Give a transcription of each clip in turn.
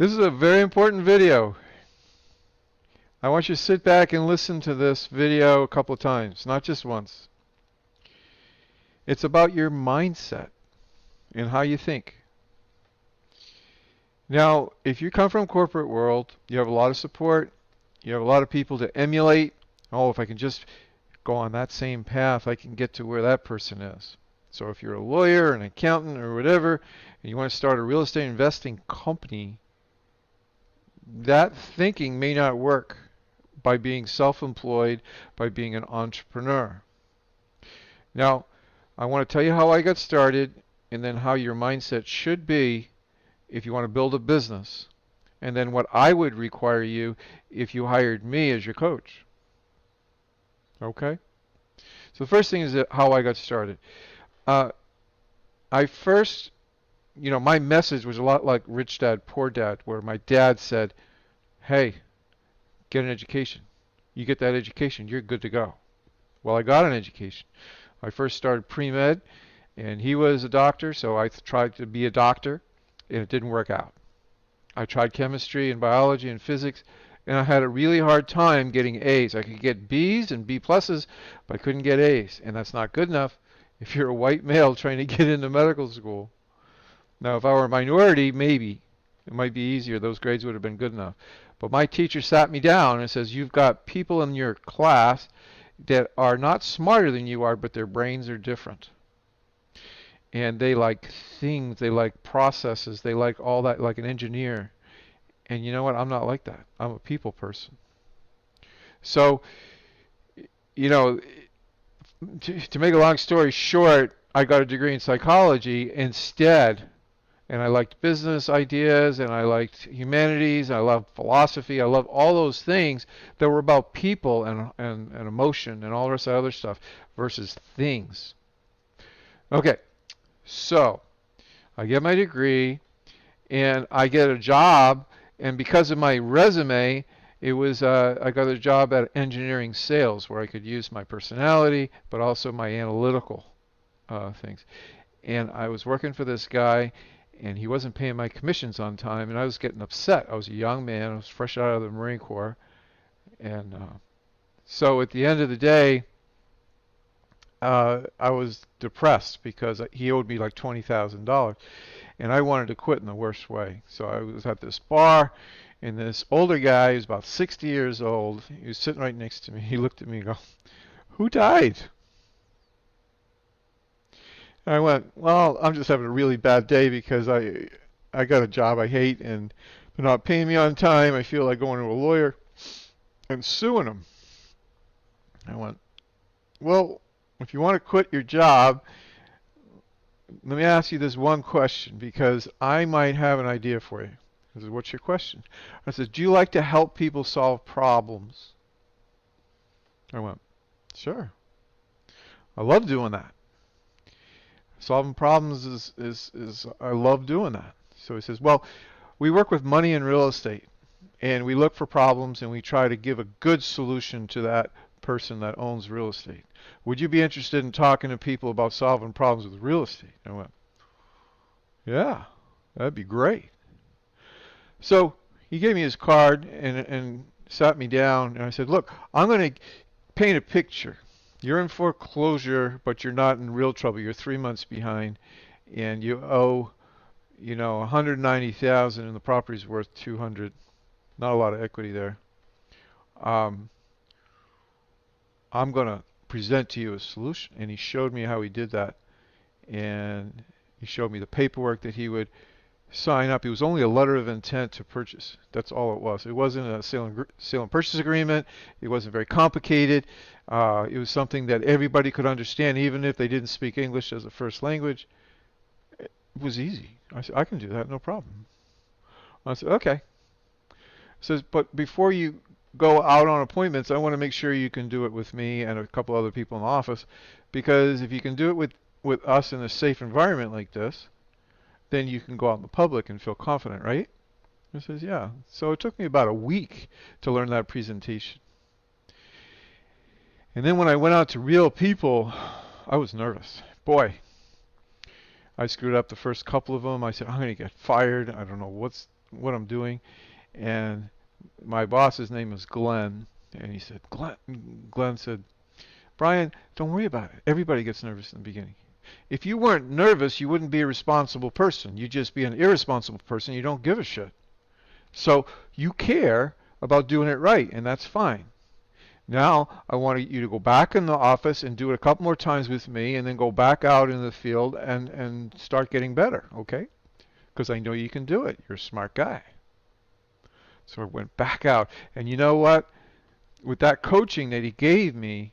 This is a very important video. I want you to sit back and listen to this video a couple of times, not just once. It's about your mindset and how you think. Now, if you come from corporate world, you have a lot of support, you have a lot of people to emulate. Oh, if I can just go on that same path, I can get to where that person is. So if you're a lawyer, an accountant, or whatever, and you want to start a real estate investing company, that thinking may not work by being self-employed, by being an entrepreneur. Now, I want to tell you how I got started and then how your mindset should be if you want to build a business, and then what I would require you if you hired me as your coach. Okay? So the first thing is how I got started. I first, my message was a lot like Rich Dad, Poor Dad, where my dad said, hey, get an education. You get that education, you're good to go. Well, I got an education. I first started pre-med, and he was a doctor, so I tried to be a doctor, and it didn't work out. I tried chemistry and biology and physics, and I had a really hard time getting A's. I could get B's and B pluses, but I couldn't get A's, and that's not good enough if you're a white male trying to get into medical school. Now, if I were a minority, maybe. It might be easier. Those grades would have been good enough. But my teacher sat me down and says, you've got people in your class that are not smarter than you are, but their brains are different. And they like things, they like processes, they like all that, like an engineer. And you know what? I'm not like that. I'm a people person. So, to make a long story short, I got a degree in psychology instead. And I liked business ideas, and I liked humanities, and I loved philosophy. I loved all those things that were about people and emotion and all the rest of that other stuff versus things. Okay, so I get my degree, and I get a job, and because of my resume, it was I got a job at engineering sales where I could use my personality, but also my analytical things. And I was working for this guy, and he wasn't paying my commissions on time, and I was getting upset. I was a young man. I was fresh out of the Marine Corps. And so at the end of the day, I was depressed because he owed me like $20,000, and I wanted to quit in the worst way. So I was at this bar, and this older guy, who's about 60 years old, he was sitting right next to me. He looked at me and go, who died? And I went, well, I'm just having a really bad day because I got a job I hate, and they're not paying me on time. I feel like going to a lawyer and suing them. I went, well, if you want to quit your job, let me ask you this one question, because I might have an idea for you. I said, what's your question? I said, do you like to help people solve problems? I went, sure. I love doing that. Solving problems is I love doing that. So he says, well, we work with money and real estate, and we look for problems, and we try to give a good solution to that person that owns real estate. Would you be interested in talking to people about solving problems with real estate? I went, yeah, that'd be great. So he gave me his card and sat me down, and I said, look, I'm going to paint a picture. You're in foreclosure, but you're not in real trouble. You're 3 months behind, and you owe, $190,000, and the property's worth 200. Not a lot of equity there. I'm going to present to you a solution. And he showed me how he did that, and he showed me the paperwork that he would sign up. It was only a letter of intent to purchase. That's all it was. It wasn't a sale and purchase agreement. It wasn't very complicated. It was something that everybody could understand, even if they didn't speak English as a first language. It was easy. I said, I can do that, no problem. I said, okay. Says, but before you go out on appointments, I want to make sure you can do it with me and a couple other people in the office, because if you can do it with us in a safe environment like this, then you can go out in the public and feel confident, right? He says, yeah. So it took me about a week to learn that presentation. And then when I went out to real people, I was nervous. Boy, I screwed up the first couple of them. I said, I'm going to get fired. I don't know what I'm doing. And my boss's name was Glenn, and he said, Glenn said, Brian, don't worry about it. Everybody gets nervous in the beginning. If you weren't nervous, you wouldn't be a responsible person. You'd just be an irresponsible person. You don't give a shit. So you care about doing it right, and that's fine. Now I want you to go back in the office and do it a couple more times with me, and then go back out in the field and start getting better, okay? Because I know you can do it. You're a smart guy. So I went back out, and you know what? With that coaching that he gave me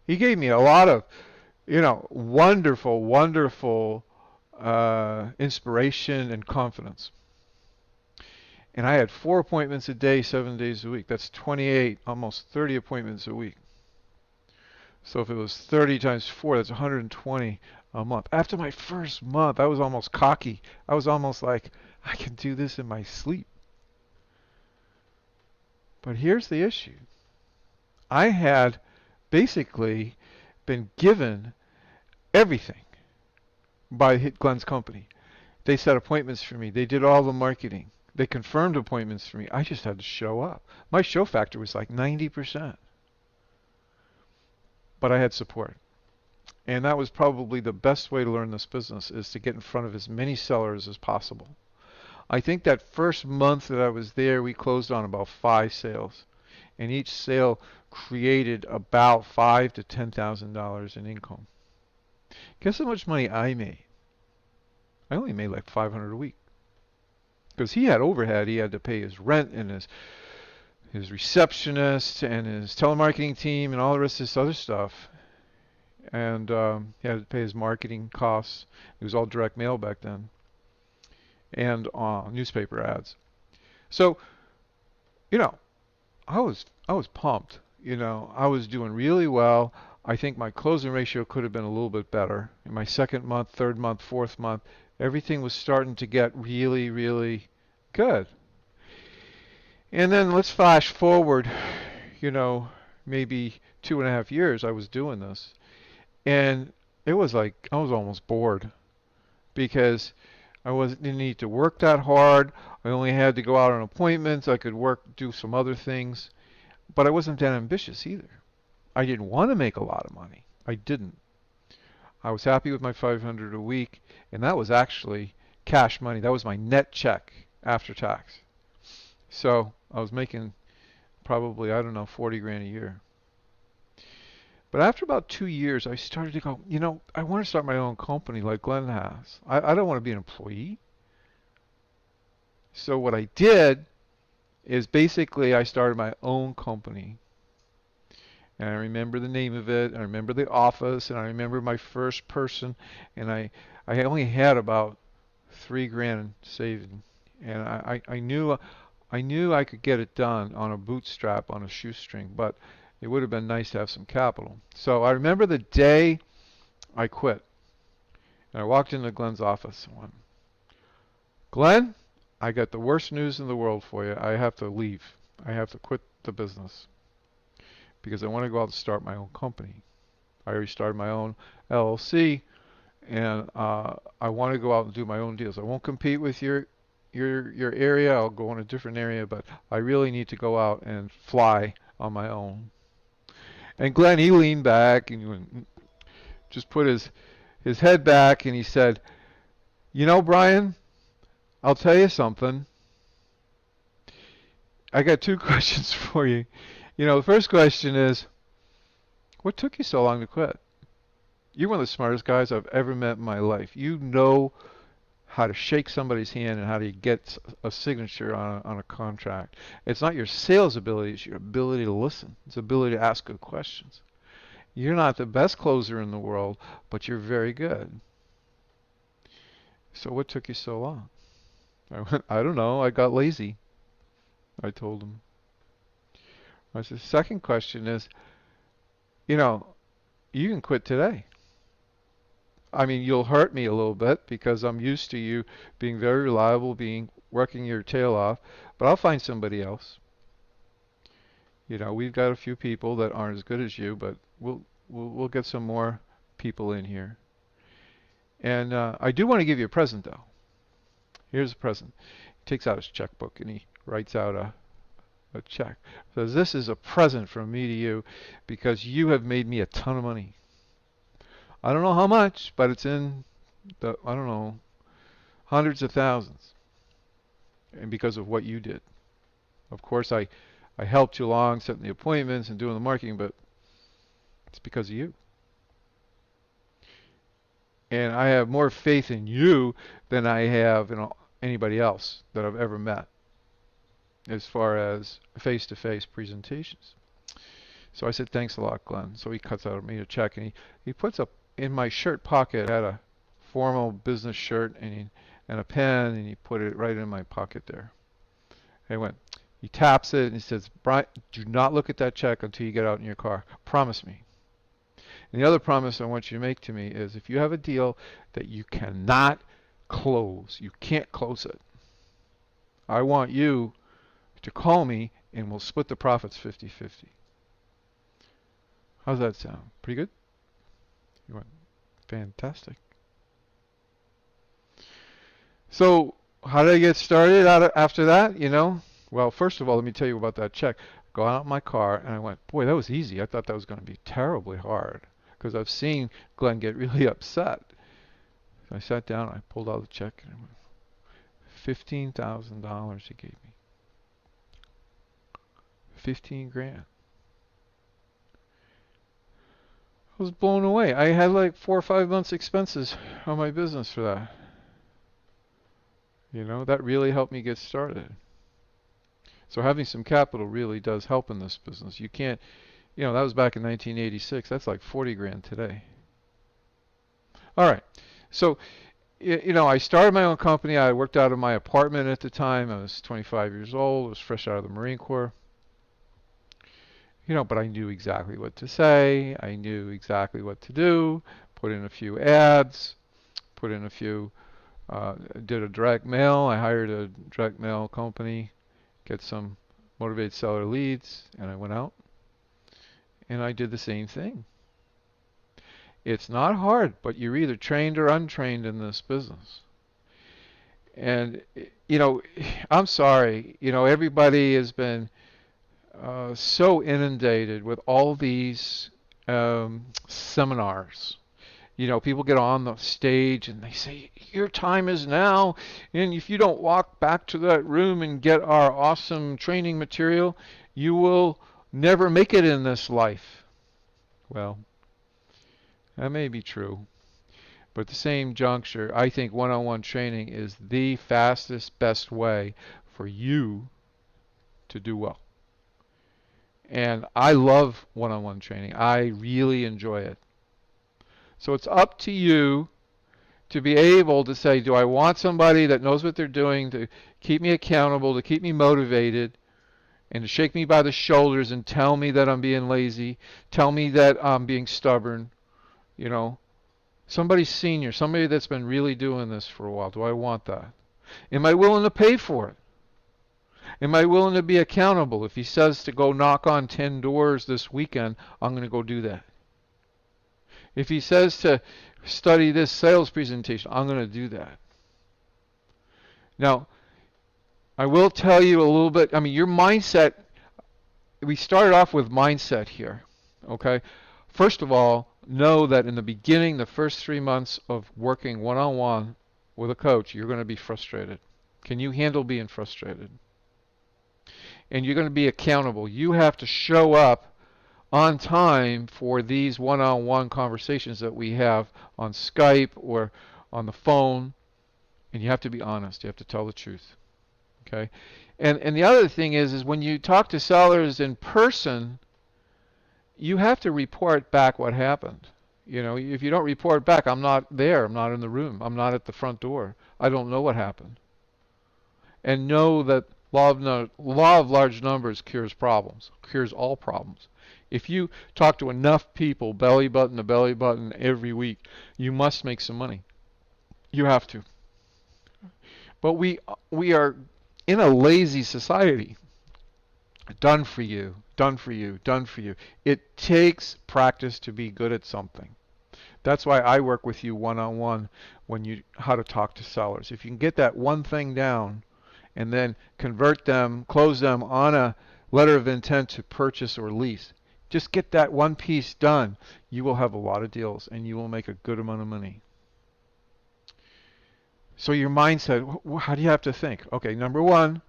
a lot of, wonderful, wonderful inspiration and confidence. And I had 4 appointments a day, 7 days a week. That's 28, almost 30 appointments a week. So if it was 30 times 4, that's 120 a month. After my first month, I was almost cocky. I was almost like, I can do this in my sleep. But here's the issue. I had basically been given everything by Glenn's company. They set appointments for me. They did all the marketing. They confirmed appointments for me. I just had to show up. My show factor was like 90%. But I had support. And that was probably the best way to learn this business, is to get in front of as many sellers as possible. I think that first month that I was there, we closed on about 5 sales. And each sale created about $5,000 to $10,000 in income. Guess how much money I made? I only made like $500 a week. Because he had overhead. He had to pay his rent and his receptionist and his telemarketing team and all the rest of this other stuff. And he had to pay his marketing costs. It was all direct mail back then. And newspaper ads. So, I was pumped. I was doing really well. I think my closing ratio could have been a little bit better. In my second month, third month, fourth month, everything was starting to get really, really good. And then let's flash forward, maybe 2.5 years I was doing this. And it was like I was almost bored, because didn't need to work that hard. I only had to go out on appointments. I could do some other things. But I wasn't that ambitious either. I didn't want to make a lot of money. I didn't. I was happy with my $500 a week, and that was actually cash money. That was my net check after tax. So I was making probably, I don't know, 40 grand a year. But after about 2 years, I started to go, I want to start my own company like Glenn has. I don't want to be an employee. So what I did is basically I started my own company. And I remember the name of it, I remember the office, and I remember my first person, and I only had about 3 grand saving. And I knew I could get it done on a bootstrap, on a shoestring, but it would have been nice to have some capital. So I remember the day I quit. And I walked into Glenn's office and went, Glenn, I got the worst news in the world for you. I have to leave. I have to quit the business, because I want to go out and start my own company. I already started my own LLC, and I want to go out and do my own deals. I won't compete with your area. I'll go in a different area, but I really need to go out and fly on my own. And Glenn, he leaned back and just put his head back, and he said, Brian, I'll tell you something. I got 2 questions for you. The first question is, what took you so long to quit? You're one of the smartest guys I've ever met in my life. You know how to shake somebody's hand and how to get a signature on a contract. It's not your sales ability, it's your ability to listen. It's the ability to ask good questions. You're not the best closer in the world, but you're very good. So what took you so long? I went, I don't know, I got lazy, I told him. I said, the second question is, you can quit today. I mean, you'll hurt me a little bit because I'm used to you being very reliable, working your tail off, but I'll find somebody else. We've got a few people that aren't as good as you, but we'll get some more people in here. And I do want to give you a present, though. Here's a present. He takes out his checkbook and he writes out a check. Says, this is a present from me to you because you have made me a ton of money. I don't know how much, but it's in the, I don't know, hundreds of thousands. And because of what you did. Of course, I helped you along, setting the appointments and doing the marketing, but it's because of you. And I have more faith in you than I have in anybody else that I've ever met as far as face-to-face presentations. So I said, thanks a lot, Glenn. So he cuts out me a check, and he puts up in my shirt pocket, I had a formal business shirt and a pen, and he put it right in my pocket there. He taps it, and he says, Brian, do not look at that check until you get out in your car. Promise me. And the other promise I want you to make to me is if you have a deal that you cannot close, you can't close it, I want you to call me and we'll split the profits 50-50. How's that sound? Pretty good? You went, fantastic. So how did I get started after that? Well, first of all, let me tell you about that check. Go out in my car, and I went, boy, that was easy. I thought that was going to be terribly hard because I've seen Glenn get really upset. So I sat down, I pulled out the check, and I went, $15,000 he gave me. 15 grand. I was blown away. I had like 4 or 5 months expenses on my business for that. That really helped me get started. So having some capital really does help in this business. You can't, that was back in 1986. That's like 40 grand today. All right. So, I started my own company. I worked out of my apartment at the time. I was 25 years old. I was fresh out of the Marine Corps. But I knew exactly what to say. I knew exactly what to do. Put in a few ads. Put in a few, did a direct mail. I hired a direct mail company. Get some motivated seller leads, and I went out and I did the same thing. It's not hard, but you're either trained or untrained in this business. And I'm sorry, everybody has been so inundated with all these seminars. People get on the stage and they say, your time is now, and if you don't walk back to that room and get our awesome training material, you will never make it in this life. Well, that may be true, but at the same juncture, I think one-on-one training is the fastest, best way for you to do well. And I love one-on-one training. I really enjoy it. So it's up to you to be able to say, do I want somebody that knows what they're doing to keep me accountable, to keep me motivated, and to shake me by the shoulders and tell me that I'm being lazy, tell me that I'm being stubborn, somebody senior, somebody that's been really doing this for a while. Do I want that? Am I willing to pay for it? Am I willing to be accountable? If he says to go knock on 10 doors this weekend, I'm going to go do that. If he says to study this sales presentation, I'm going to do that. Now, I will tell you a little bit, your mindset, we started off with mindset here, okay? First of all, know that in the beginning, the first 3 months of working one-on-one with a coach, you're going to be frustrated. Can you handle being frustrated? And you're going to be accountable. You have to show up on time for these one-on-one conversations that we have on Skype or on the phone, and you have to be honest. You have to tell the truth. Okay? And the other thing is when you talk to sellers in person, you have to report back what happened. If you don't report back, I'm not there. I'm not in the room. I'm not at the front door. I don't know what happened. And know that law of large numbers cures problems, cures all problems. If you talk to enough people, belly button to belly button every week, you must make some money. You have to. But we are in a lazy society. Done for you, done for you, done for you. It takes practice to be good at something. That's why I work with you one-on-one when you how to talk to sellers. If you can get that one thing down and then convert them, close them on a letter of intent to purchase or lease, just get that one piece done. You will have a lot of deals and you will make a good amount of money. So your mindset, how do you have to think? Okay, number one,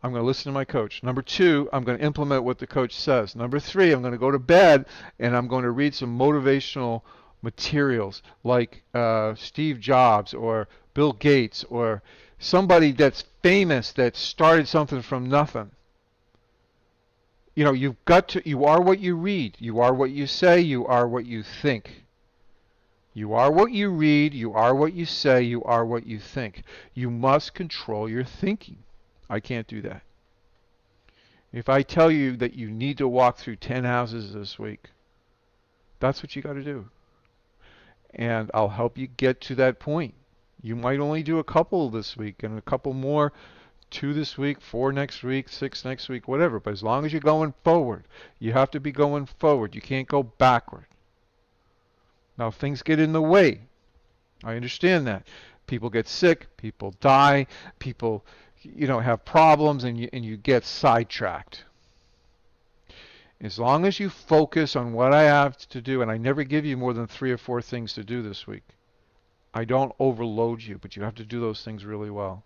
I'm going to listen to my coach. Number two, I'm going to implement what the coach says. Number three, I'm going to go to bed and I'm going to read some motivational materials like Steve Jobs or Bill Gates or somebody that's famous that started something from nothing. You know, you are what you read. You are what you say. You are what you think. You are what you read. You are what you say. You are what you think. You must control your thinking. I can't do that. If I tell you that you need to walk through 10 houses this week, that's what you got to do. And I'll help you get to that point. You might only do a couple this week and a couple more, 2 this week, 4 next week, 6 next week, whatever. But as long as you're going forward, you have to be going forward. You can't go backward. Now, things get in the way. I understand that. People get sick, people die, people, have problems, and you get sidetracked. As long as you focus on what I have to do, and I never give you more than 3 or 4 things to do this week. I don't overload you, but you have to do those things really well.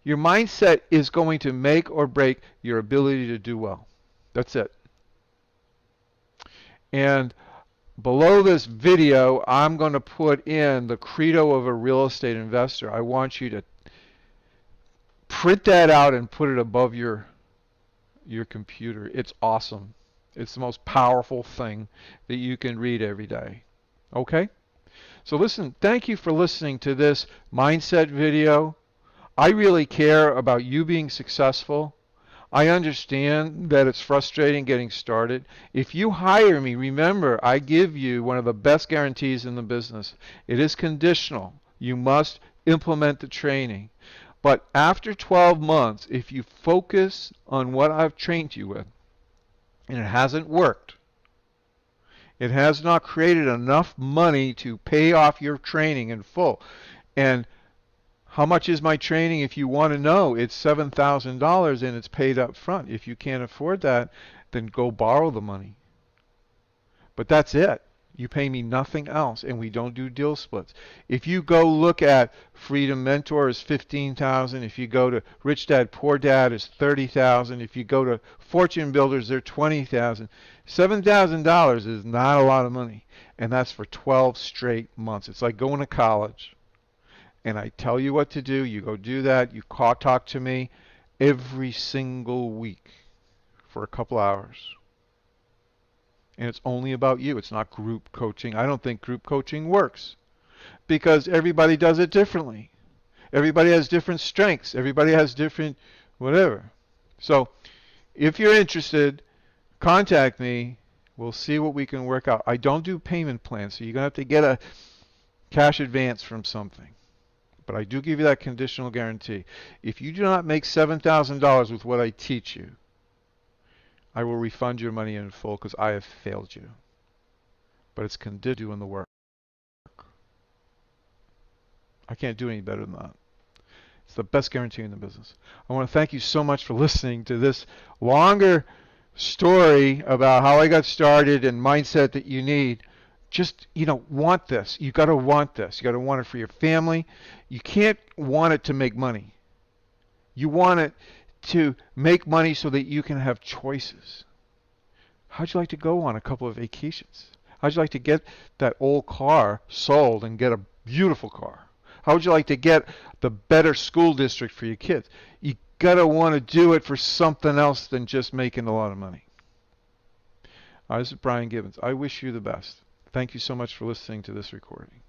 Your mindset is going to make or break your ability to do well. That's it. And below this video, I'm going to put in the credo of a real estate investor. I want you to print that out and put it above your computer. It's awesome. It's the most powerful thing that you can read every day. Okay? So listen, thank you for listening to this mindset video. I really care about you being successful. I understand that it's frustrating getting started. If you hire me, remember, I give you one of the best guarantees in the business. It is conditional. You must implement the training. But after 12 months, if you focus on what I've trained you with, and it hasn't worked, it has not created enough money to pay off your training in full. And how much is my training? If you want to know, it's $7,000 and it's paid up front. If you can't afford that, then go borrow the money. But that's it. You pay me nothing else, and we don't do deal splits. If you go look at Freedom Mentor is $15,000. If you go to Rich Dad Poor Dad is $30,000. If you go to Fortune Builders, they're $20,000. $7,000 is not a lot of money, and that's for 12 straight months. It's like going to college. And I tell you what to do. You go do that. You talk to me every single week for a couple hours. And it's only about you. It's not group coaching. I don't think group coaching works because everybody does it differently. Everybody has different strengths. Everybody has different whatever. So if you're interested, contact me. We'll see what we can work out. I don't do payment plans, so you're going to have to get a cash advance from something. But I do give you that conditional guarantee. If you do not make $7,000 with what I teach you, I will refund your money in full because I have failed you. But it's conditional doing the work. I can't do any better than that. It's the best guarantee in the business. I want to thank you so much for listening to this longer story about how I got started and mindset that you need. Just, want this. You got to want this. You got to want it for your family. You can't want it to make money. You want it to make money so that you can have choices. How'd you like to go on a couple of vacations? How'd you like to get that old car sold and get a beautiful car? How would you like to get the better school district for your kids? You got to want to do it for something else than just making a lot of money. This is Brian Gibbons. I wish you the best. Thank you so much for listening to this recording.